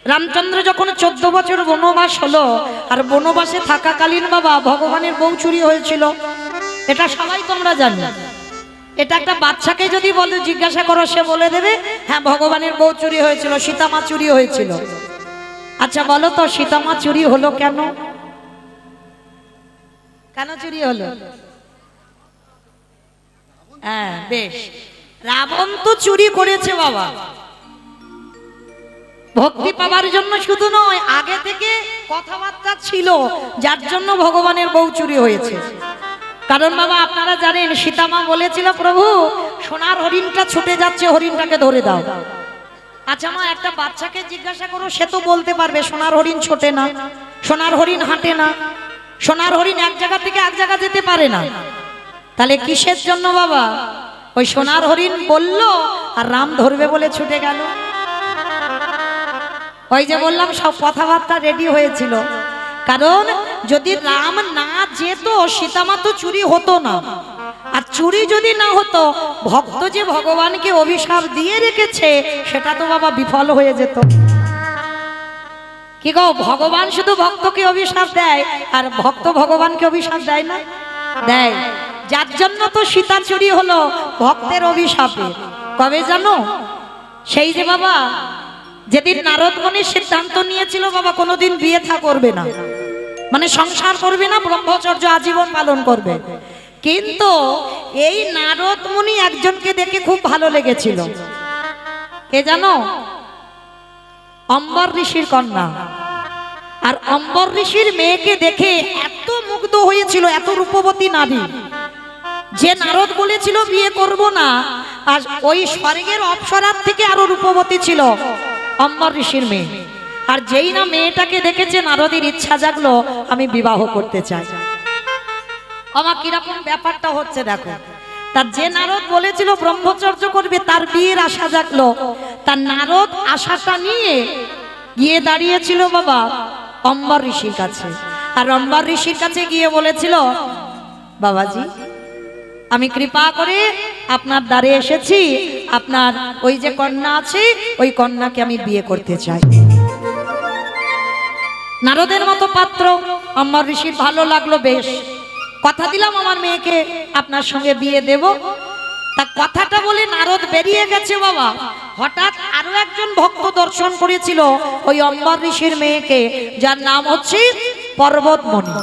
রামচন্দ্র যখন 14 বছর বনবাস হলো, আর বনবাসে থাকাকালীন বাবা ভগবানের বউ চুরি হয়েছিল, এটা সবাই তোমরা জানো। এটা একটা বাচ্চাকে যদি বলে জিজ্ঞাসা করো, সে বলে দেবে হ্যাঁ ভগবানের বউ চুরি হয়েছিল, সীতামা চুরি হয়েছিল। আচ্ছা বলো তো সীতামা চুরি হলো কেন? কেন চুরি হলো? হ্যাঁ বেশ, রাবণ তো চুরি করেছে বাবা ভক্তি পাওয়ার জন্য, শুধু নয় আগে থেকে কথাবার্তা ছিল যার জন্য ভগবানের বউ চুরি হয়েছে। কারণ বাবা আপনারা জানেন সীতামা বলেছিল প্রভু সোনার হরিণটা ছুটে যাচ্ছে, হরিণটাকে ধরে দাও। আচ্ছা মা, একটা বাচ্চাকে জিজ্ঞাসা করো, সে তো বলতে পারবে সোনার হরিণ ছোটে না, সোনার হরিণ হাঁটে না, সোনার হরিণ এক জায়গা থেকে এক জায়গা যেতে পারে না। তাহলে কিসের জন্য বাবা ওই সোনার হরিণ বলল আর রাম ধরবে বলে ছুটে গেল? ওই যে বললাম সব কথাবার্তা রেডি হয়েছিল। কারণ যদি রাম না যেত সীতামা তো চুরি হতো না, আর চুরি যদি না হতো ভক্ত যে ভগবানকে অভিশাপ দিয়ে রেখেছে সেটা তো বাবা বিফল হয়ে যেত। কি গো, ভগবান শুধু ভক্তকে অভিশাপ দেয় আর ভক্ত ভগবানকে অভিশাপ দেয় না? দেয়। যার জন্য তো সীতা চুরি হলো ভক্তের অভিশাপে। কবে জানো? সেই যে বাবা যেদিন নারদ মুনি সিদ্ধান্ত নিয়েছিল বাবা কোনোদিন বিয়ে থা করবে না, মানে সংসার করবে না, ব্রহ্মচর্য আজীবন পালন করবে। কিন্তু এই নারদ মুনি একজনকে দেখে খুব ভালো লেগেছিল। কে জানো? অম্বর ঋষির কন্যা। আর অম্বর ঋষির মেয়েকে দেখে এত মুগ্ধ হয়েছিল, এত রূপবতী নারী, যে নারদ বলেছিল বিয়ে করব না, আর ওই স্বর্গের অপ্সরার থেকে আরো রূপবতী ছিল অম্বর ঋষির মেয়ে। আর যেই না মেয়েটাকে দেখেছে নারদের ইচ্ছা জাগলো আমি বিবাহ করতে চাই। আমার কিরকম ব্যাপারটা হচ্ছে দেখো। তার যে নারদ বলেছিল ব্রহ্মচর্য করবে তার বিয়ের আশা জাগলো, তার নারদ আশাটা নিয়ে গিয়ে দাঁড়িয়েছিল বাবা অম্বর ঋষির কাছে। আর অম্বর ঋষির কাছে গিয়ে বলেছিল বাবাজি আমি কৃপা করে আপনার দ্বারে এসেছি, আপনার ওই যে কন্যা আছে ওই কন্যাকে আমি বিয়ে করতে চাই। নারদের মতো পাত্র অম্বর ঋষির ভালো লাগলো, বেশ কথা দিলাম আমার মেয়েকে আপনার সঙ্গে বিয়ে দেব। তা কথাটা বলে নারদ বেরিয়ে গেছে বাবা, হঠাৎ আরো একজন ভক্ত দর্শন করেছিল ওই অম্বর ঋষির মেয়েকে, যার নাম হচ্ছে পর্বতমণি।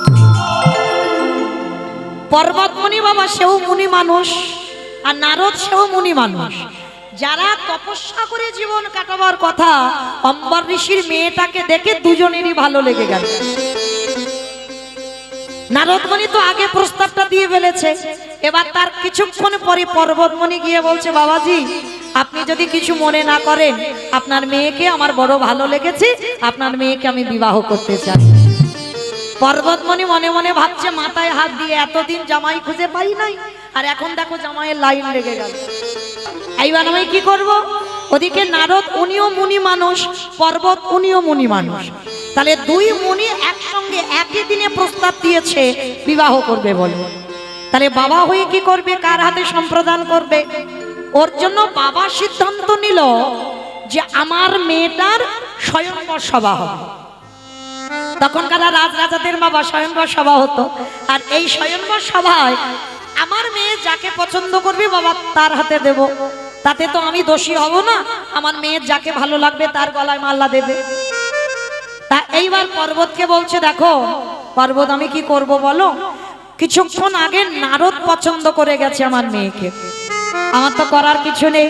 পর্বতমণি বাবা সেও মুনি মানুষ, আর নারদ সেও মুনি মানুষ। যারা তপস্যা করে জীবন কাটাবার কথা, অম্বর ঋষির মেয়েটাকে দেখে দুজনেরই ভালো লেগে গেল। নারদমণি তো আগে প্রস্তাবটা দিয়ে ফেলেছে, এবার তার কিছুক্ষণ পরে পর্বতমণি গিয়ে বলছে বাবাজি আপনি যদি কিছু মনে না করেন আপনার মেয়েকে আমার বড় ভালো লেগেছে, আপনার মেয়েকে আমি বিবাহ করতে চাই। পর্বতমণি মনে মনে ভাবছে মাথায় হাত দিয়ে এতদিন জামাই খুঁজে পাই নাই, আর এখন দেখো জামাইয়ের লাইন লেগে গেল, এইবার আমি কি করব? ওদিকে নারদ উনিও মুনি মানুষ, পর্বত উনিও মুনি মানুষ, তাহলে দুই মুনি একসঙ্গে একই দিনে প্রস্তাব দিয়েছে বিবাহ করবে বলে। তাহলে বাবা হয়ে কি করবে? কার হাতে সম্প্রদান করবে? ওর জন্য বাবা সিদ্ধান্ত নিল যে আমার মেয়েটার স্বয়ংবর সভা হবে। তখনকার রাজরাজাদের বাবা স্বয়ংবর সভা হতো, আর এই স্বয়ংবর সভায় আমার মেয়ে যাকে পছন্দ করবে বাবা তার হাতে দেব, তাতে তো আমি দোষী হব না, আমার মেয়ের যাকে ভালো লাগবে তার গলায় মালা দেবে। তা এইবার পর্বতকে বলছে দেখো পর্বত আমি কি করব বলো, কিছুক্ষণ আগে নারদ পছন্দ করে গেছে আমার মেয়েকে, আমার তো করার কিছু নেই।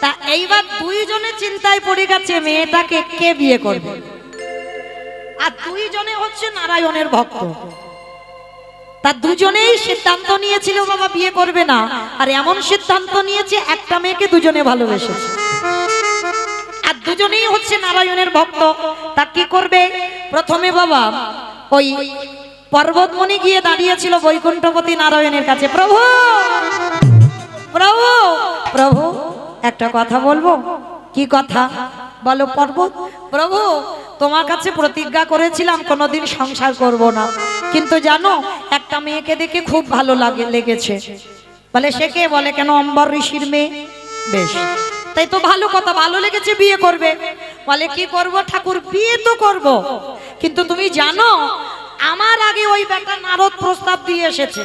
তা এইবার দুইজনে চিন্তায় পড়ে গেছে মেয়েটাকে কে বিয়ে করবে, আর দুইজনে হচ্ছে নারায়ণের ভক্ত। তার দুজনেই সিদ্ধান্ত নিয়েছিল বাবা বিয়ে করবে না, আর এমন সিদ্ধান্ত নিয়েছে একটা মেয়েকে দুজনে ভালোবেসেছে, আর দুজনেই হচ্ছে নারায়ণের ভক্ত। তা কি করবে? প্রথমে বাবা ওই পর্বতমণি গিয়ে দাঁড়িয়েছিল বৈকুণ্ঠপতি নারায়ণের কাছে, প্রভু প্রভু প্রভু একটা কথা বলবো। কি কথা বলো পর্বত? প্রভু তোমার কাছে প্রতিজ্ঞা করেছিলাম কোনোদিন সংসার করব না, কিন্তু জানো একটা মেয়েকে দেখে খুব ভালো লেগেছে। বলে সে কে? বলে কেন অম্বর ঋষির মেয়ে। বেশ তাই তো ভালো কথা, ভালো লেগেছে বিয়ে করবে। বলে কি করব ঠাকুর, বিয়ে তো করব, কিন্তু তুমি জানো আমার আগে ওই বেটা নারদ প্রস্তাব দিয়ে এসেছে,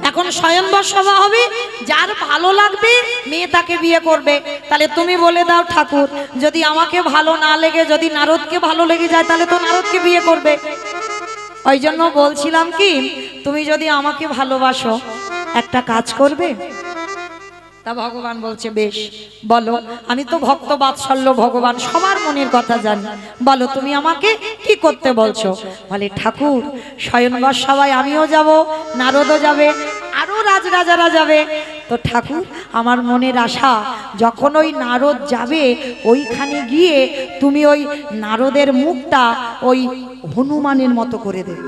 এখন স্বয়ংবর সভা হবে, যার ভালো লাগবে মেয়ে তাকে বিয়ে করবে। তাহলে তুমি বলে দাও ঠাকুর, যদি আমাকে ভালো না লেগে যদি নারদকে ভালো লেগে যায় তাহলে তো নারদকে বিয়ে করবে। ওই জন্য বলছিলাম কি, তুমি যদি আমাকে ভালোবাসো একটা কাজ করবে। তা ভগবান বলছে বেশ, বলো। আমি তো ভক্ত বাৎসল্য ভগবান, সবার মনের কথা জানি, বলো তুমি আমাকে কি করতে বলছো। বলে ঠাকুর স্বয়ংবর সভায় আমিও যাব, নারদও যাবে, আরো রাজরাজারা যাবে। তো ঠাকুর আমার মনের আশা, যখন ওই নারদ যাবে ওইখানে গিয়ে তুমি ওই নারদের মুখটা ওই হনুমানের মতো করে দেবে।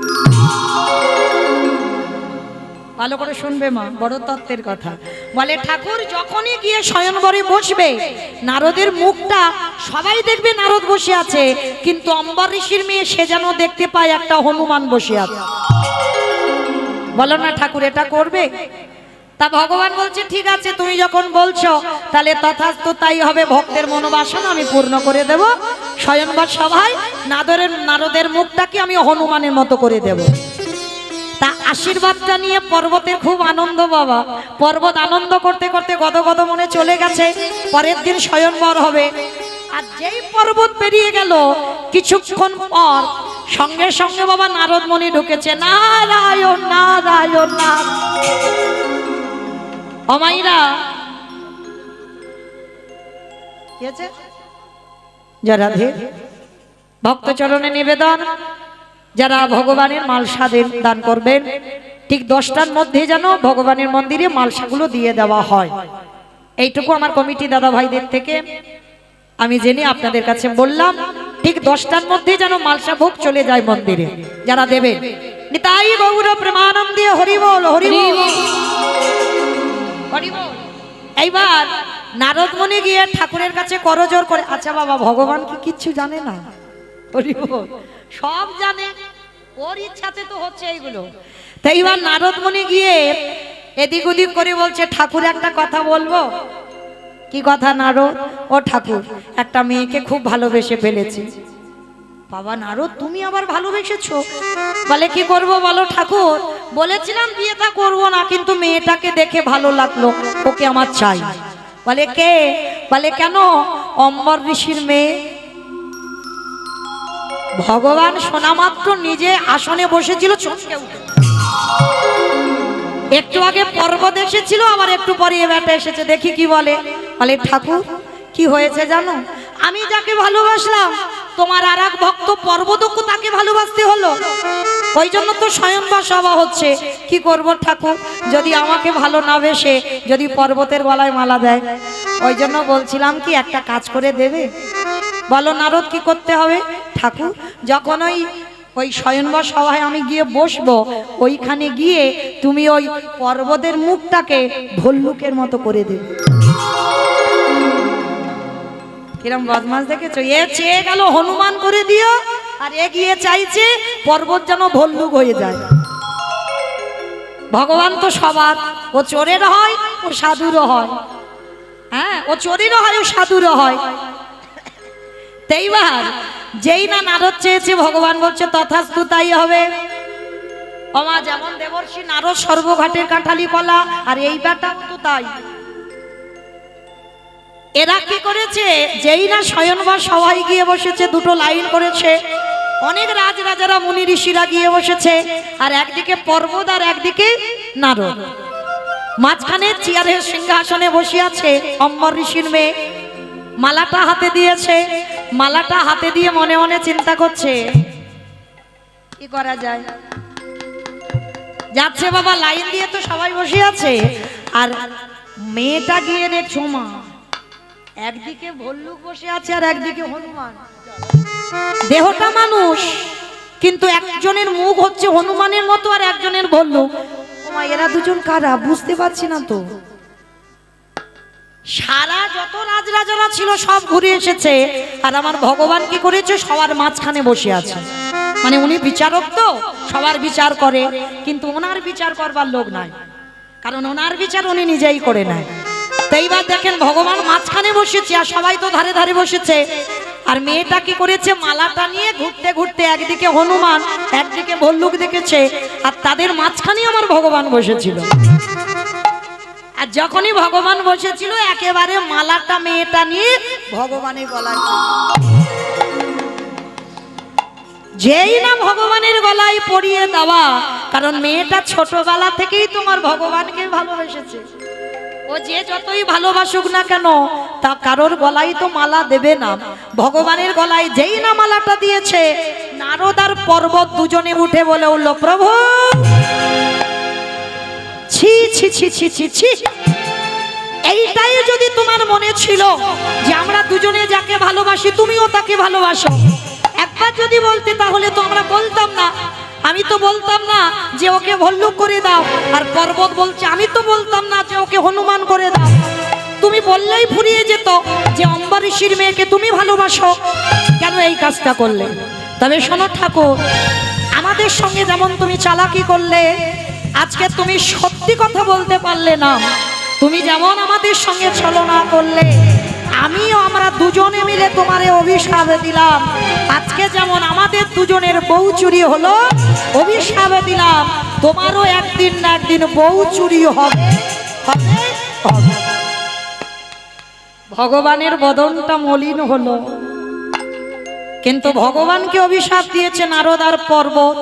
ভালো করে শুনবে মা, বড় তত্ত্বের কথা। বলে ঠাকুর যখনই গিয়ে স্বয়ংবরে বসবে নারদের মুখটা সবাই দেখবে নারদ বসে আছে, কিন্তু অম্বর ঋষির মেয়ে সে যেন দেখতে পায় একটা হনুমান বসে আছে। বলো না ঠাকুর এটা করবে। তা ভগবান বলছে ঠিক আছে, তুমি যখন বলছো তাহলে তথাস্তু তাই হবে, ভক্তের মনোবাসনা আমি পূর্ণ করে দেব। স্বয়ংবর সভায় নারদের মুখটাকে আমি হনুমানের মতো করে দেব। তা আশীর্বাদটা নিয়ে পর্বতের খুব আনন্দ বাবা। পর্বত আনন্দ করতে করতে গদগদ মনে চলে গেছে, পরের দিন স্বয়ংবর হবে। আর যেই পর্বত পেরিয়ে গেল কিছুক্ষণ পর সঙ্গে সঙ্গে বাবা নারদ মুনি ঢুকেছে। নারায়ণ নারায়ণ অমাইরা কি আছে জরাধে ভক্ত চরণে নিবেদন, যারা ভগবানের মালসা দান করবেন ঠিক 10টার মধ্যে যেন ভগবানের মন্দিরে মালসাগুলো দিয়ে দেওয়া হয়। এইটুকু আমার কমিটি দাদা ভাইদের থেকে আমি জেনে আপনাদের কাছে বললাম, ঠিক 10টার মধ্যে যেন মালসা ভোগ চলে যায় মন্দিরে, যারা দেবেন। নিতাই গৌর প্রেমানন্দে হরি বল হরি বল হরি বল। এইবার নারদ মুনি গিয়ে ঠাকুরের কাছে করজোড় করে, আচ্ছা বাবা ভগবান কি কিচ্ছু জানে না? হরি বল, সব জানে, ওর ইচ্ছাতে তো হচ্ছে এইগুলো। তাই এবার নারদ মুনি গিয়ে এদিক ওদিক করে বলছে ঠাকুর একটা কথা বলবো। কি কথা নারদ? ও ঠাকুর একটা মেয়েকে খুব ভালোবেসে ফেলেছি। বাবা নারদ তুমি আবার ভালোবেসেছো? বলে কি করব বলো ঠাকুর, বলেছিলাম বিয়েটা করব না, কিন্তু মেয়েটাকে দেখে ভালো লাগলো, ওকে আমার চাই। বলে কে? বলে কেন? অম্বর ঋষির মেয়ে। ভগবান শোনা মাত্র নিজে আসনে বসেছিল, চমকে উঠে। একটু আগে পর্বত এসেছিল, আবার একটু পরে এ বেটা এসেছে, দেখি কি বলে। বলে ঠাকুর কি হয়েছে জানো, আমি যাকে ভালোবাসলাম তোমার আর এক ভক্ত পর্বতকে তাকে ভালোবাসতে হলো, ওই জন্য তো স্বয়ংবর সভা হচ্ছে। কি করব ঠাকুর, যদি আমাকে ভালো না বেসে যদি পর্বতের গলায় মালা দেয়, ওই জন্য বলছিলাম কি একটা কাজ করে দেবে। বলো নারদ কি করতে হবে? ঠাকুর যখন ওই স্বয়ংবর সভায় আমি গিয়ে বসবো, ওইখানে গিয়ে তুমি ওই পর্বতের মুখটাকে ভল্লুকের মতো করে দেবে। কিরম বদমাস দেখেছো? এ চেয়ে গেল হনুমান করে দিও, আর এ গিয়ে চাইছে পর্বত যেন ভল্লুক হয়ে যায়। ভগবান তো সবার, ও চোরের হয় ও সাধুরও হয়, হ্যাঁ ও চোরেরও হয় ও সাধুরও হয়। এইবার যেই না নারদ চেয়েছে, ভগবান বলছে তথাস্তু তাই হবে। ওমা যেমন দেবর্ষি নারদ সর্বঘাটের কাঁঠালি কলা, আর এই ব্যাটাও তো তাই। এরা কি করেছে, যেই না স্বয়ংবর সভায় গিয়ে বসেছে, দুটো লাইন করেছে, অনেক রাজরাজারা মুনি ঋষিরা গিয়ে বসেছে, আর একদিকে পর্বত আর একদিকে নারদ। মাঝখানে চেয়ারের সিংহাসনে বসে আছে অম্বর ঋষির মেয়ে। মালাটা হাতে দিয়েছে, মালাটা হাতে দিয়ে মনে মনে চিন্তা করছে কি করা যায়। যাচ্ছে বাবা লাইন দিয়ে, তো সবাই বসে আছে, আর মেয়েটা গিয়ে দেখছো মা একদিকে ভল্লুক বসে আছে আর একদিকে হনুমান। দেহটা মানুষ, কিন্তু একজনের মুখ হচ্ছে হনুমানের মতো আর একজনের ভল্লুক। ওমা এরা দুজন কারা বুঝতে পারছি না তো। সারা যত রাজরাজারা ছিল সব ঘুরে এসেছে, আর আমার ভগবান কি করেছে, সবার মাঝখানে বসে আছে। মানে উনি বিচারক তো, সবার বিচার করে, কিন্তু ওনার বিচার করবার লোক নাই, কারণ ওনার বিচার উনি নিজেই করে নেয়। তো এইবার দেখেন ভগবান মাঝখানে বসেছে আর সবাই তো ধারে ধারে বসেছে। আর মেয়েটা কি করেছে, মালাটা নিয়ে ঘুরতে ঘুরতে একদিকে হনুমান একদিকে ভল্লুক দেখেছে, আর তাদের মাঝখানে আমার ভগবান বসেছিল। আর যখনই ভগবান বসেছিল একেবারে মালাটা মেয়েটা নিয়ে ভগবানের গলায়, যেই না ভগবানের গলায় পরিয়ে দেওয়া, কারণ মেয়েটা ছোটবেলা থেকেই তোমার ভগবানকে ভালোবেসেছে। ও যে যতই ভালোবাসুক না কেন তা কারোর গলায় তো মালা দেবে না, ভগবানের গলায় যেই না মালাটা দিয়েছে, নারদ আর পর্বত দুজনে উঠে বলে উঠল, প্রভু ছি ছি ছি ছি ছি ছি, এইটাই যদি তোমার মনে ছিল যে আমরা দুজনে যাকে ভালোবাসি তুমিও তাকে ভালোবাসো, একবার যদি বলতে তাহলে তো আমরা বলতাম না। আমি তো বলতাম না যে ওকে ভল্লুক করে দাও, আর পর্বত বলছে আমি তো বলতাম না যে ওকে হনুমান করে দাও। তুমি বললেই ফুরিয়ে যেত যে অম্বরীশের মেয়েকে তুমি ভালোবাসো, কেন এই কাজটা করলে? তবে শোনো ঠাকুর, আমাদের সঙ্গে যেমন তুমি চালাকি করলে, আজকে তুমি সত্যি কথা বলতে পারলে না। তুমি যেমন আমাদের সঙ্গে ছলনা করলে, আমিও আমরা দুজনে মিলে তোমারে অভিশাপ দিলাম। আজকে যেমন আমাদের দুজনের বউ চুরি হলো, অভিশাপ দিলাম তোমারও একদিন না একদিন বউ চুরি হবে হবে হবে। ভগবানের বদনটা মলিন হলো, কিন্তু ভগবানকে অভিশাপ দিয়েছে নারদ আর পর্বত।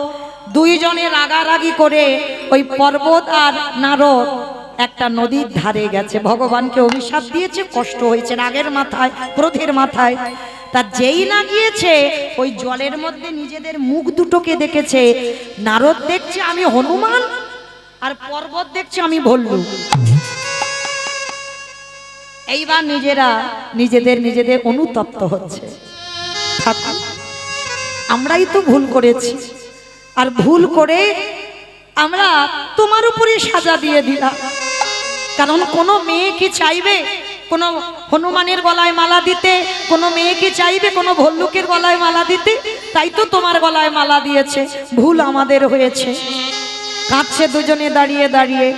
দুইজনে রাগারাগি করে ওই পর্বত আর নারদ একটা নদীর ধারে গেছে। ভগবানকে অভিশাপ দিয়েছে, কষ্ট হয়েছে রাগের মাথায়, ক্রোধের মাথায়। তা যেই না গিয়েছে ওই জলের মধ্যে নিজেদের মুখ দুটোকে দেখেছে। নারদ দেখছে আমি হনুমান, আর পর্বত দেখছে আমি ভল্লুক। এইবার নিজেরা নিজেদের অনুতপ্ত হচ্ছে, আমরাই তো ভুল করেছি, আর ভুল করে আমরা তোমার উপরে সাজা দিয়ে দিলাম। কারণ কোনো মেয়ে কি চাইবে কোনো হনুমানের গলায় মালা দিতে? কোনো মেয়ে কি চাইবে কোনো ভল্লুকের গলায় মালা দিতে? তাই তো তোমার গলায় মালা দিয়েছে, ভুল আমাদের হয়েছে। কাঁদছে দুজনে দাঁড়িয়ে দাঁড়িয়ে।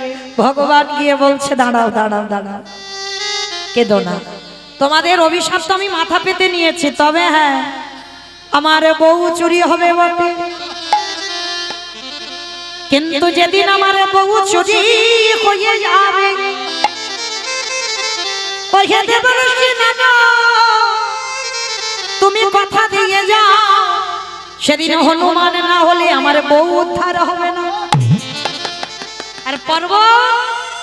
ভগবান গিয়ে বলছে দাঁড়াও দাঁড়াও দাঁড়াও, কেঁদো না, তোমাদের অভিশাপ তো আমি মাথা পেতে নিয়েছি, তবে হ্যাঁ আমার বউ চুরি হবে বটে, কিন্তু যেদিন আমার বউ চুরি হয়ে যাবে, তুমি কথা দিয়ে যাও সেদিন হনুমান না হলে আমার বউ উদ্ধার হবে না। আর পর্বত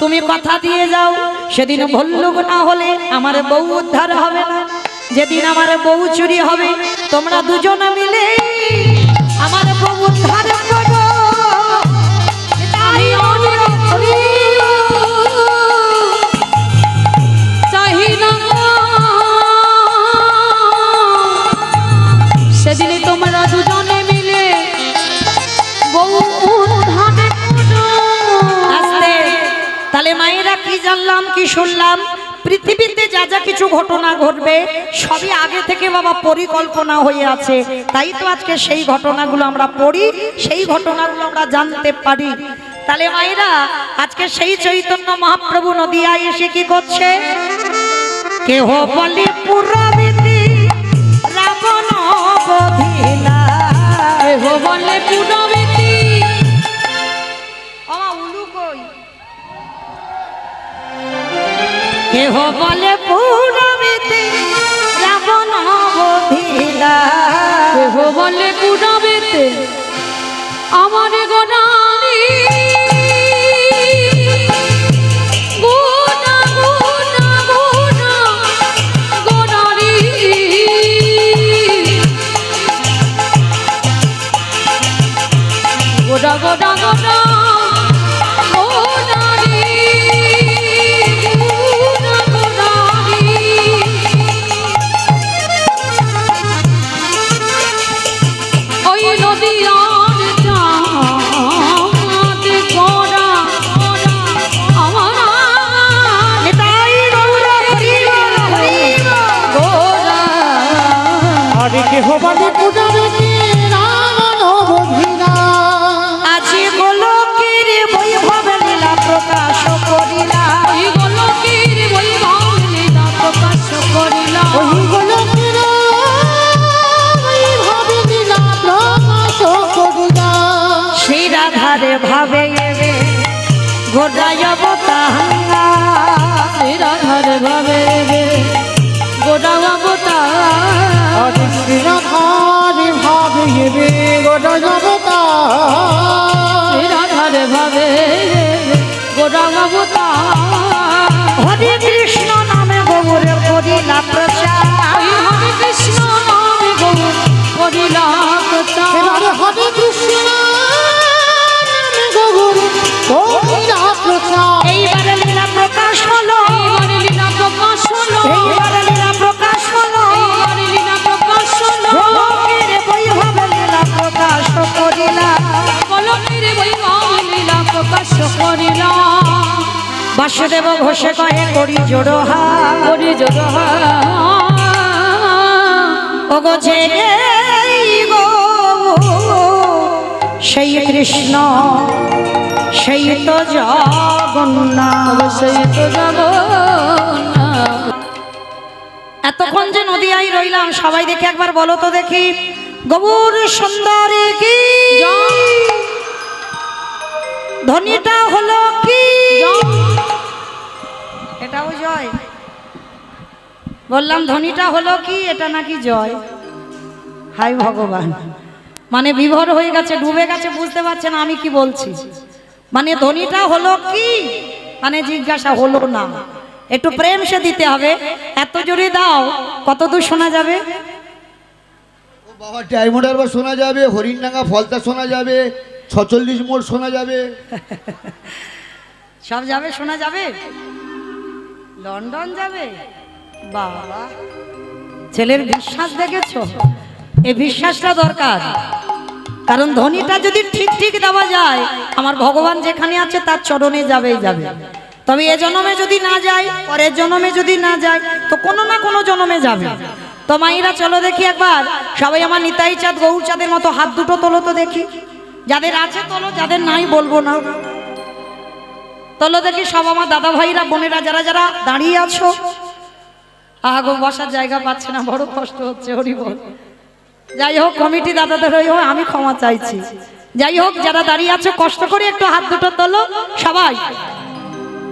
তুমি কথা দিয়ে যাও সেদিন ভল্লুক না হলে আমার বউ উদ্ধার হবে না। যেদিন আমার বউ চুরি হবে তোমরা দুজনে মিলে আমার বউ উদ্ধার করো। সেদিনে তোমরা দুজনে মিলে বউ উদ্ধার করো। তাহলে মায়েরা কি জানলাম কি শুনলাম? পৃথিবীতে যা যা কিছু ঘটনা ঘটবে সবই আগে থেকে বাবা পরিকল্পনা হয়ে আছে। তাই তো আজকে সেই ঘটনাগুলো আমরা পড়ি, সেই ঘটনাগুলো আমরা জানতে পারি। তাহলে মায়েরা আজকে সেই চৈতন্য মহাপ্রভু নদিয়ায় এসে কি করছে? কেহ বলে পুরবিতি রাবণ বধিলা, কেহ বলে পুরবিতি কেহ বলে পুরবিতি রাবণ বধিলা, কেহ বলে পুরবিতি আমার গনানি গোনা গোনা গোনা গোনারি গোনা গোনা গোনা আজি গোলকের বৈভব লীলা প্রকাশ করিলা, গোলকের বৈভব ঘটায় অবতার শ্রী রাধার ভাবে গোটা অবতার আরে শ্রী রাধার ভাবে গোটা অবতার শ্রী রাধার ভাবে গোটা অবতার হরে কৃষ্ণ নামে গৌর করিলা প্রচার ওই হরে কৃষ্ণ নামে গৌর করিলা প্রচার এবারে হরে কৃষ্ণ নামে গৌর করিলা প্রচার এইবারে লীলা প্রকাশ হলো এইবারে লীলা প্রকাশ হলো এইবারে লীলা প্রকাশ হলো এইবারে লীলা প্রকাশ হলো লোকের বৈভবে লীলা প্রকাশ করিলা কলমের বৈভব লীলা প্রকাশ করিলা বাসুদেব ঘোষে কহে করি জোড়হা করি জোড়হা ওগো যে গো সেই কৃষ্ণ সেই তো জগন্নাথ অবশ্যই তো যাব না এতক্ষণ যে নদিয়ায় রইলাম সবাই দেখে একবার বলো তো দেখি গৌর সুন্দরী কি ধ্বনিটা হলো কি এটাও জয় বললাম ধ্বনিটা হলো কি এটা নাকি জয় হাই ভগবান মানে বিভোর হয়ে গেছে ডুবে গেছে বুঝতে পারছেন আমি কি বলছি মানে ধ্বনিটা হলো কি মানে জিজ্ঞাসা হলো না একটু প্রেম সে দিতে হবে এত জোরে দাও কত দূর শোনা যাবে বাবা ডায়মন্ড হারবার শোনা যাবে, হরিণডাঙ্গা ফলতা শোনা যাবে, 46 মোড় শোনা যাবে। সব যাবে শোনা যাবে লন্ডন যাবে বাবা ছেলের বিশ্বাস দেখেছো এই বিশ্বাসটা দরকার কারণ ধ্বনিটা যদি ঠিক ঠিক দেওয়া যায় আমার ভগবান যেখানে আছে তার চরণে যাবেই যাবে তবে এ জন্মে যদি না যায় পরের জন্মে যদি না যায় তো কোনো না কোনো জন্মে যাবে তো মাইরা চলো দেখি একবার সবাই আমার নিতাই চাঁদ গৌর চাঁদের মতো হাত দুটো তোলো তো দেখি যাদের আছে তোলো যাদের নাই বলবো না তোলো দেখি সব আমার দাদা ভাইরা বোনেরা যারা যারা দাঁড়িয়ে আছো আগো বসার জায়গা পাচ্ছে না বড় কষ্ট হচ্ছে হরি বল যাই হোক কমিটি দাদাদের হয়ে হোক আমি ক্ষমা চাইছি যাই হোক যারা দাঁড়িয়ে আছো কষ্ট করে একটু হাত দুটো তোলো সবাই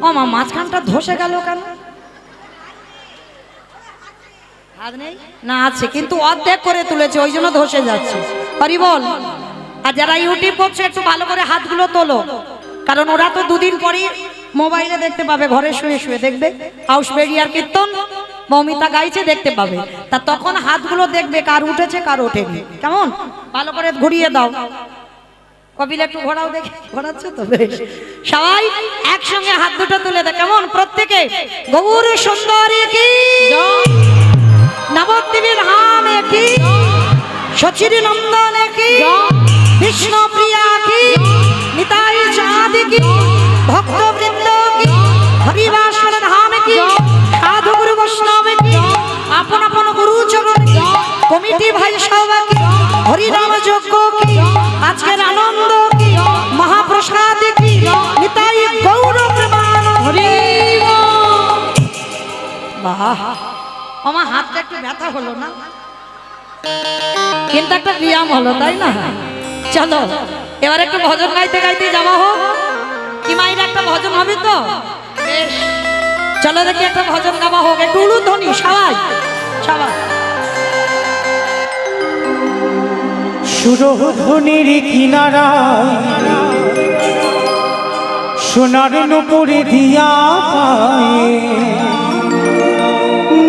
ও মা মাঝখানটা ধসে গেল কেন হাত নেই না আছে কিন্তু অর্ধেক করে তুলেছে ওই জন্য ধসে যাচ্ছে হরি বল আর যারা ইউটিউব করছে একটু ভালো করে হাতগুলো তোলো কারণ ওরা তো দুদিন পরই মোবাইলে দেখতে পাবে ঘরে শুয়ে শুয়ে দেখবে হাউস বেরিয়ার কীর্তন মৌমিতা গাইছে দেখতে পাবে তা তখন হাতগুলো দেখবে কার উঠেছে কার ওঠেনি কেমন ভালো করে ঘুরিয়ে দাও কপিল একটু ঘোরাও দেখে ঘোরাচ্ছে তো বেশ সবাই একসঙ্গে হাত দুটো তুলে দেয় কেমন প্রত্যেকে গৌর সুন্দরী কি নবদ্বীপের ধামে কি সচির নন্দনে কি বিষ্ণু প্রিয়া কি নিতাই চাঁদ কি ভক্তবৃন্দ কি হরিবাসর ধাম কি সাধু গুরু বৈষ্ণব কি আপন আপন গুরু চরণ কি কমিটি ভাই সভা কি হরিনাম যজ্ঞ কি আজকের আনন্দ কি মহাপ্রসাদ কি নিতাই গৌর প্রেমান হরি বাহ আমার হাতটা একটু ব্যথা হলো না কিন্তু একটা ব্যায়াম হলো তাই না চলো এবার একটু ভজন গাইতে গাইতে যাওয়া হোক কি মায়ের একটা ভজন হবে তো বেশ চলো দেখি একটা ভজন গাওয়া হোক একটু উলুধ্বনি সবাই সবাই সুরধ্বনির কিনারায় সোনার নুপুরে দিয়া পায়ে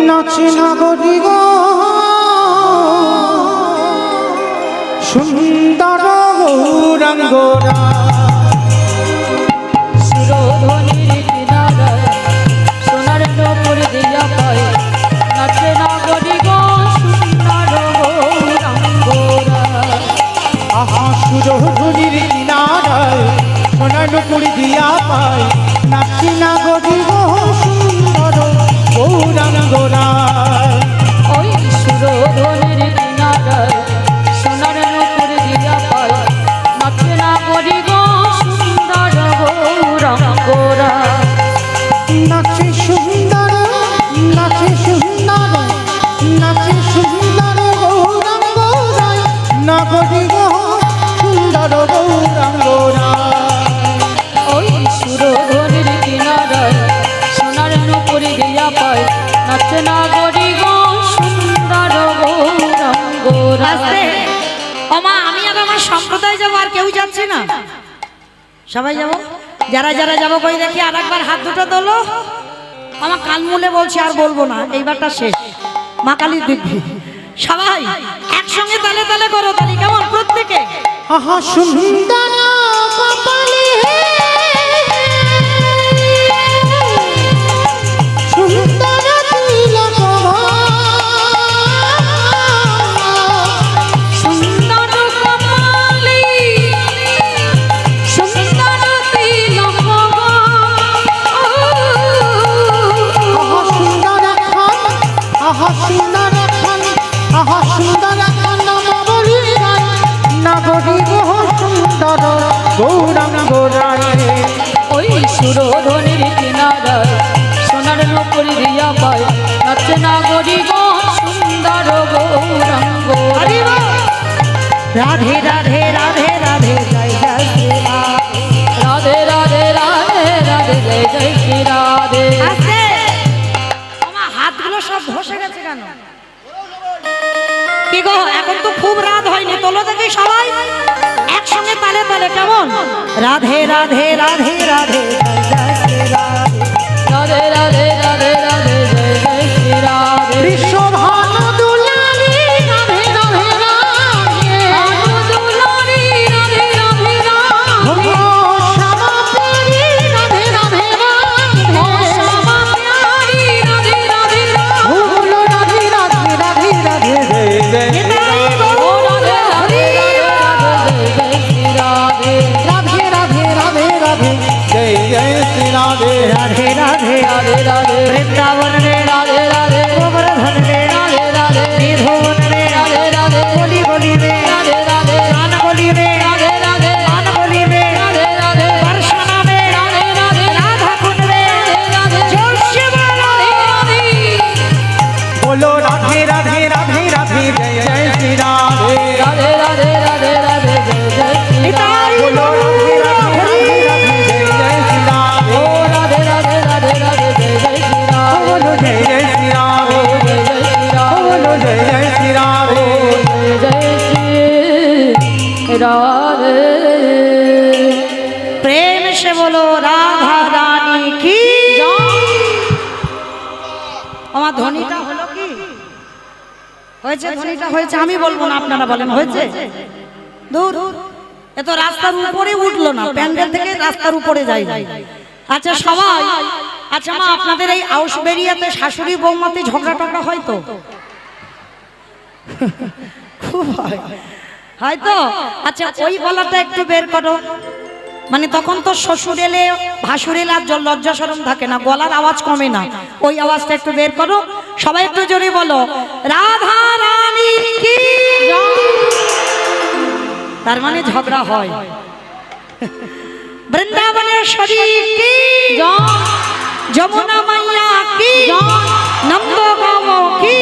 নাচে নাগরি গো সুন্দর গৌরাঙ্গরা সুরধ্বনির কিনারায় সোনার নূপুর দিয়া পায় নাচে নাগরি গো সুন্দর গৌরাঙ্গরা আহা সুরধ্বনির কিনারায় সোনার নুপুরে দিয়া পায় নাচে নাগরি গো সুন্দর গৌরাঙ্গরা ওই সুরধ্বনির কিনারায় সোনার নূপুর দিয়া পায় নাচে নাগরি গো সুন্দর গৌরাঙ্গরা নাচে সুন্দর নাচে সুন্দর নাচে সুন্দর গৌরাঙ্গরায় নাগরি গো সুন্দর গৌরাঙ্গরায় ওই সুরধ্বনির আমার সম্প্রদায় যাবো, আর কেউ যাচ্ছে না? সবাই যাবো? যারা যারা যাবো কই দেখি আর একবার হাত দুটো তোলো। আমার কান মুলে বলছি, আর বলবো না, এইবারটা শেষ। মা কালীর দিব্যি সবাই একসঙ্গে তালে তালে করো তালি, কেমন প্রত্যেকে? আহা সুন্দর কপালে সুন্দর তিলক সুন্দর কপালে সুন্দর তিলক আহা সুন্দর খান আহা সুন্দর খান আহা সুন্দর খান নবরী রায় নাগরী গো সুন্দর গৌরাঙ্গ রায় ওই সুরধনির কিনারায় সোনার নকরি দিয়া পায় নাচে নাগরী গো সুন্দর গৌরাঙ্গ রাধে রাধে রাধে রাধে জয় জয় শ্রী রাম। রাধে রাধে রাধে রাধে জয় জয় শ্রী রাধে। আস্তে। আমার হাতগুলো সব ধসে গেছে কেন? কি গো, এখন তো খুব রাত হয়নি, তোলো দেখি সবাই একসঙ্গে তালে তালে, কেমন? রাধে রাধে রাধে রাধে জয় জয় শ্রী রাধে। রাধে রাধে রাধে রাধে জয় জয় শ্রী রাধে। বিশ্বভানু দুলারি রাধে রাধে রাধে দুলারি রাধে রাধে রাধে। ও শ্যামা প্যারি রাধে রাধে ও রাধে শ্যামা প্যারি রাধে রাধে রাধে। ভুল রাধে রাধে রাধে রাধে নিতাই ও গৌর রাধে রাধে রাধে রাধে জয় জয় শ্রী রাধে। রাধে রাধে রাধে রাধে জয় জয় শ্রী রাধে। রাধে রাধে রাধে রাধে বৃন্দাবন রে রাধে রাধে গোবর্ধন রে রাধে রাধে নিধন রে রাধে রাধে গলি গলি রে রাধে রাধে গান গলি রে রাধে রাধে গান গলি রে রাধে রাধে বর্ষণা রে রাধে রাধে রাধা কুণ্ড রে রাধে জয় শিব রাধে রাধে। বলো রাধে রাধে রাধে রাধে জয় জয় শ্রী রাধে রাধে রাধে রাধে রাধে জয় জয় শ্রী রাধে। নিতাই বলো রাধে রাধে রাধে রাধে জয় জয় শ্রী রাধে ও রাধে রাধে রাধে রাধে জয় জয় শ্রী রাধে। বলো জয় জয় শ্রী রাধে জয় জয় শ্রী রাধে। বলো জয় জয় শ্রী রাধে জয় জয় শ্রী রাধে। প্রেম সে বলো রাধা রানী কি। আমার ধ্বনিটা হলো কি হয়েছে? ধ্বনিটা হয়েছে, আমি বলবো না, আপনারা বলেন হয়েছে? দূর, এ তো রাস্তার উপরে উঠলো না, প্যান্ডেল থেকে রাস্তার উপরে যাই। আচ্ছা সবাই, আচ্ছা মা, আপনাদের এই আউসবেরিয়াতে শাশুড়ি বৌমাতে ঝগড়া টগড়া হয় তো? খুব হয়, হয়তো? আচ্ছা ওই গলাটা একটু বের করো, মানে তখন তো শ্বশুর এলে ভাসুর এলে আর লজ্জা শরম থাকে না, গলার আওয়াজ কমে না, ওই আওয়াজটা একটু বের করো। সবাই একটু জোরে বলো রাধা রানী কি। তার মানে ঝগড়া হয়। বৃন্দাবনের শরীর কি, যমুনা মাইয়া কি, নন্দগাম কি,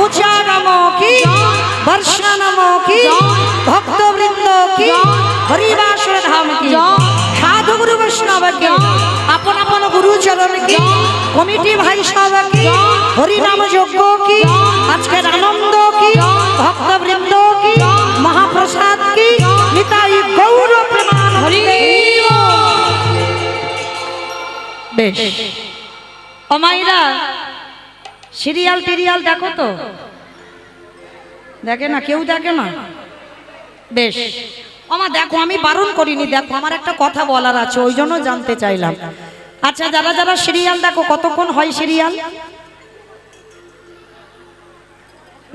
উচাগাম কি, বর্ষানাম কি, ভক্তবৃন্দ কি, হরিবাসর ধাম কি, সাধু গুরু বৈষ্ণব কি, আপন আপন গুরু চরণ কি, কমিটি ভাই সব কি, হরিনাম যজ্ঞ কি, আজকের আনন্দ কি, ভক্তবৃন্দ কি, মহাপ্রসাদ কি, নিতাই গৌর প্রেমানন্দে। বেশ ও মাইরা, সিরিয়াল টিরিয়াল দেখো তো? দেখে না কেউ, দেখে না? বেশ আমা দেখো, আমি বারণ করিনি, দেখো আমার একটা কথা বলার আছে, ওই জন্য জানতে চাইলাম। আচ্ছা যারা যারা সিরিয়াল দেখো, কতক্ষণ হয় সিরিয়াল?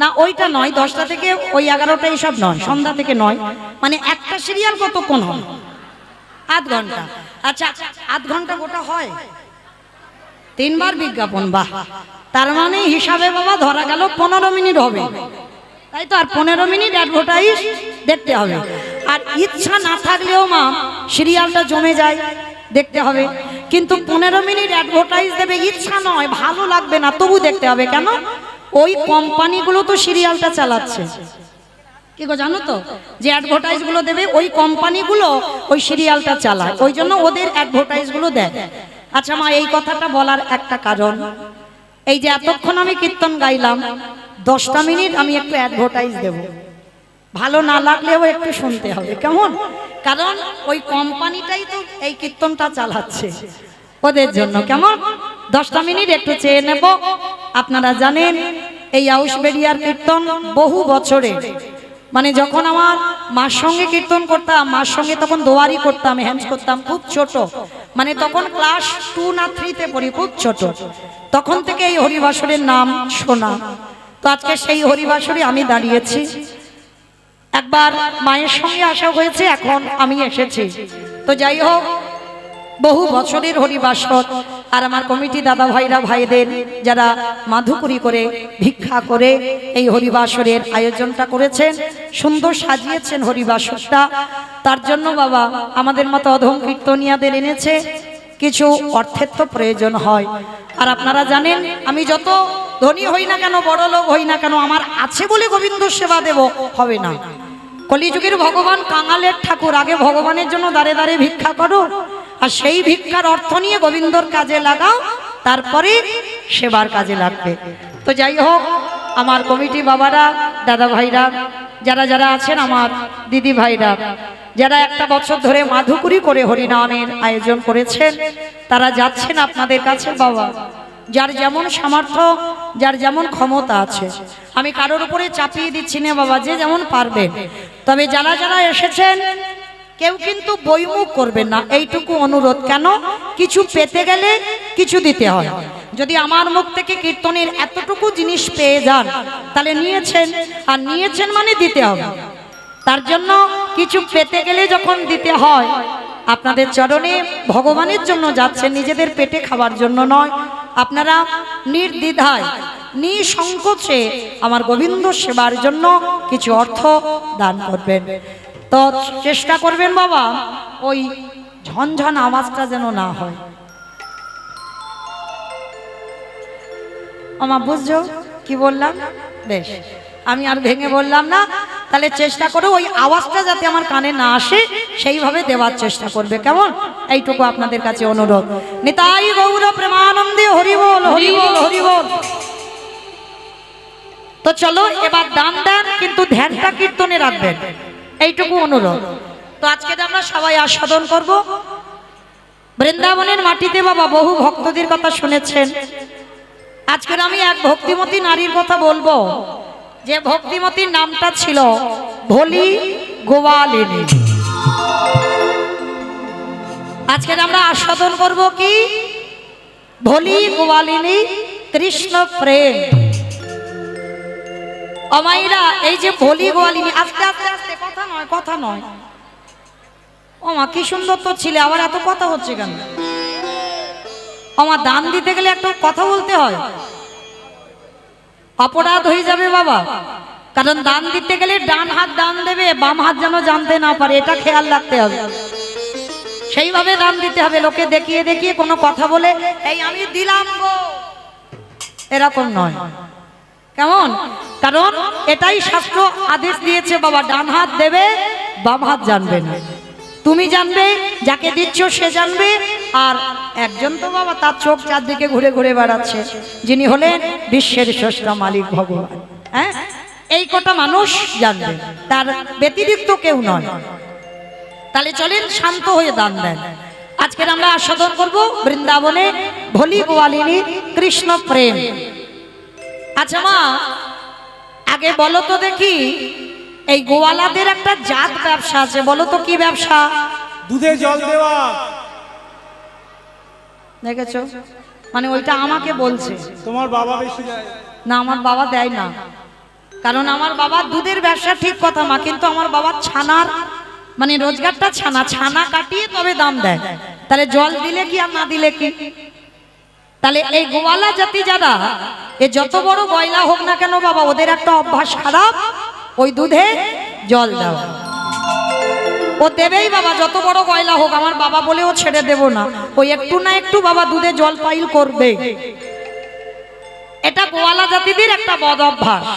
না ওইটা নয়, 10টা থেকে ওই 11টা, এইসব নয়, সন্ধ্যা থেকে নয়, মানে একটা সিরিয়াল কতক্ষণ হয়? আধ ঘন্টা। আচ্ছা আধ ঘন্টা গোটা হয়, 3 বার বিজ্ঞাপন, বাহ, তার মানে হিসাবে বাবা ধরা গেল 15 মিনিট হবে, তাই তো? আর 15 মিনিট অ্যাডভার্টাইজ দেখতে হবে। আর ইচ্ছা না থাকলেও মা সিরিয়ালটা জমে যায়, দেখতে হবে। কিন্তু 15 মিনিট অ্যাডভার্টাইজ দেবে, ইচ্ছা নয়, ভালো লাগবে না, তবু দেখতে হবে। কেন? ওই কোম্পানিগুলো তো সিরিয়ালটা চালাচ্ছে, কি গো জানো তো? যে অ্যাডভার্টাইজ গুলো দেবে ওই কোম্পানিগুলো ওই সিরিয়ালটা চালায়, ওই জন্য ওদের অ্যাডভার্টাইজ গুলো দেয়। আচ্ছা মা, এই কথাটা বলার একটা কারণ, এই যে এতক্ষণ আমি কীর্তন গাইলাম, 10টা মিনিট আমি একটু অ্যাডভার্টাইজ দেব, ভালো না লাগলেও একটু শুনতে হবে, কেমন? কারণ ওই কোম্পানিটাই তো এই কীর্তনটা চালাচ্ছে ওদের জন্য, কেমন? 10টা মিনিট একটু চেয়ে নেব। আপনারা জানেন এই আউশবেড়িয়ার কীর্তন বহু বছরে, মানে যখন আমার মার সঙ্গে কীর্তন করতাম, মার সঙ্গে তখন দোয়ারি করতাম, হ্যান্ডস করতাম, খুব ছোট, মানে তখন ক্লাস 2 না 3-তে পড়ি, খুব ছোট, তখন থেকে এই হরিবাসরের নাম শোনা। তো আজকে সেই হরিবাসরে আমি দাঁড়িয়েছি। একবার মায়ের সঙ্গে আসা হয়েছে, এখন আমি এসেছি। তো যাই হোক, বহু বছরের হরিবাসর, আর আমার কমিটি দাদা ভাইরা ভাইদের যারা মাধুকরী করে ভিক্ষা করে এই হরিবাসরের আয়োজনটা করেছেন, সুন্দর সাজিয়েছেন হরিবাসরটা, তার জন্য বাবা আমাদের মতো অধম কীর্তনিয়াদের এনেছে। কিছু অর্থের তো প্রয়োজন হয়, আর আপনারা জানেন আমি যত ধনী হই না কেন, বড় লোক হই না কেন, আমার আছে বলে গোবিন্দ সেবা দেব হবে না। কলিযুগের ভগবান কাঙালের ঠাকুর, আগে ভগবানের জন্য দাঁড়ে দাঁড়ে ভিক্ষা করো, আর সেই ভিক্ষার অর্থ নিয়ে গোবিন্দর কাজে লাগাও, তারপরে সেবার কাজে লাগবে। তো যাই হোক, আমার কমিটি বাবারা, দাদা ভাইরা, যারা যারা আছেন, আমার দিদি ভাইরা, যারা একটা বছর ধরে মাধুকরী করে হরিনামের আয়োজন করেছেন, তারা যাচ্ছেন আপনাদের কাছে বাবা। যার যেমন সামর্থ্য, যার যেমন ক্ষমতা আছে, আমি কারোর উপরে চাপিয়ে দিচ্ছি না বাবা, যে যেমন পারবে। তবে যারা যারা এসেছেন কেউ কিন্তু বইমুখ করবেন না, এইটুকু অনুরোধ। কেন? কিছু পেতে গেলে কিছু দিতে হয়। যদি আমার মুখ থেকে কীর্তনের এতটুকু জিনিস পেয়ে যান, তাহলে নিয়েছেন, আর নিয়েছেন মানে দিতে হবে। তার জন্য কিছু পেতে গেলে যখন দিতে হয়, আপনাদের চরণে ভগবানের জন্য যাচ্ছেন, নিজেদের পেটে খাবার জন্য নয়। আপনারা নির্দ্বিধায় নিঃসংকোচে আমার গোবিন্দ সেবার জন্য কিছু অর্থ দান করবেন। তো চেষ্টা করবেন বাবা ওই ঝনঝন আওয়াজটা যেন না হয়। আমা বুঝছো কি বললাম? বেশ, আমি আর ভেঙে বললাম না। তাহলে চেষ্টা করো ওই আওয়াজটা যাতে আমার কানে না আসে, সেইভাবে দেওয়ার চেষ্টা করবে, কেমন? এইটুকু আপনাদের কাছে অনুরোধ। নিতাই গৌর প্রেমানন্দে হরি বল, হরি বল, হরি বল। তো চলো এবার দান দেন, কিন্তু ধ্যানটা কীর্তনে রাখবেন, এইটুকু অনুরোধ। তো আজকে আমরা সবাই আস্বাদন করব। বৃন্দাবনের মাটিতে বাবা বহু ভক্তদের কথা শুনেছেন। আজকের আমি এক ভক্তিমতী নারীর কথা বলবো, যে ভক্তিমতীর নামটা ছিল ভোলি গোয়ালিনী। আজকের আমরা আস্বাদন করব কি? ভোলি গোয়ালিনী কৃষ্ণ প্রেম। অমাইরা, এই যে ভোলি গোয়ালিনী, আস্তে আস্তে আস্তে, কথা নয়, কথা নয়। ও মা, কি সুন্দর তো ছিলে, আবার এত কথা হচ্ছে কেন? আমার দান দিতে গেলে একটা কথা বলতে হয়, অপরাধ হয়ে যাবে বাবা। কারণ দান দিতে গেলে ডান হাত দান দেবে, বাম হাত যেন জানতে না পারে, এটা খেয়াল রাখতে হবে। সেইভাবে দান দিতে হবে, লোকে দেখিয়ে দেখিয়ে কোনো কথা বলে এই আমি দিলাম গো, এরকম নয়, কেমন? কারণ এটাই শাস্ত্র আদেশ দিয়েছে বাবা, ডান হাত দেবে, বাম হাত জানবে না। তুমি জানবে, যাকে দিচ্ছ সে জানবে। আর একজন তো বাবা তার চোখ চারদিকে ঘুরে ঘুরে বেড়াচ্ছে, যিনি হলেন বিশ্বের স্রষ্টা মালিক ভগবান। হ্যাঁ, এই কটা মানুষ জানবে, তার ব্যতিরিক্ত কেউ নয়। তাহলে চলেন শান্ত হয়ে দান দেন। আজকের আমরা আস্বাদন করব বৃন্দাবনে ভোলি গোয়ালিনীর কৃষ্ণ প্রেম। আচ্ছা মা, আগে বলো তো দেখি, এই গোয়ালাদের একটা জাত ব্যবসা আছে, বলো তো কি ব্যবসা? দুধে জল দেওয়া। দেখেছো, মানে ওইটা আমাকে বলছে। তোমার বাবা বেশি দেয় না, আমার বাবা দেয় না, কারণ আমার বাবা দুধের ব্যবসা ঠিক কথা মা, কিন্তু আমার বাবা ছানার মানে রোজগারটা ছানা, ছানা কাটিয়ে তবে দাম দেয়। তাহলে জল দিলে কি আর না দিলে কি? তাহলে এই গোয়ালা জাতি যারা, এ যত বড় গয়লা হোক না কেন বাবা, ওদের একটা অভ্যাস খারাপ, ওই দুধে জল দেওয়া। ও দেবেই বাবা, যত বড় গয়লা হোক, আমার বাবা বলেও ছেড়ে দেব না, ওই একটু না একটু বাবা দুধে জল পাইল করবে। এটা গোয়ালা জাতিদের একটা বদ অভ্যাস।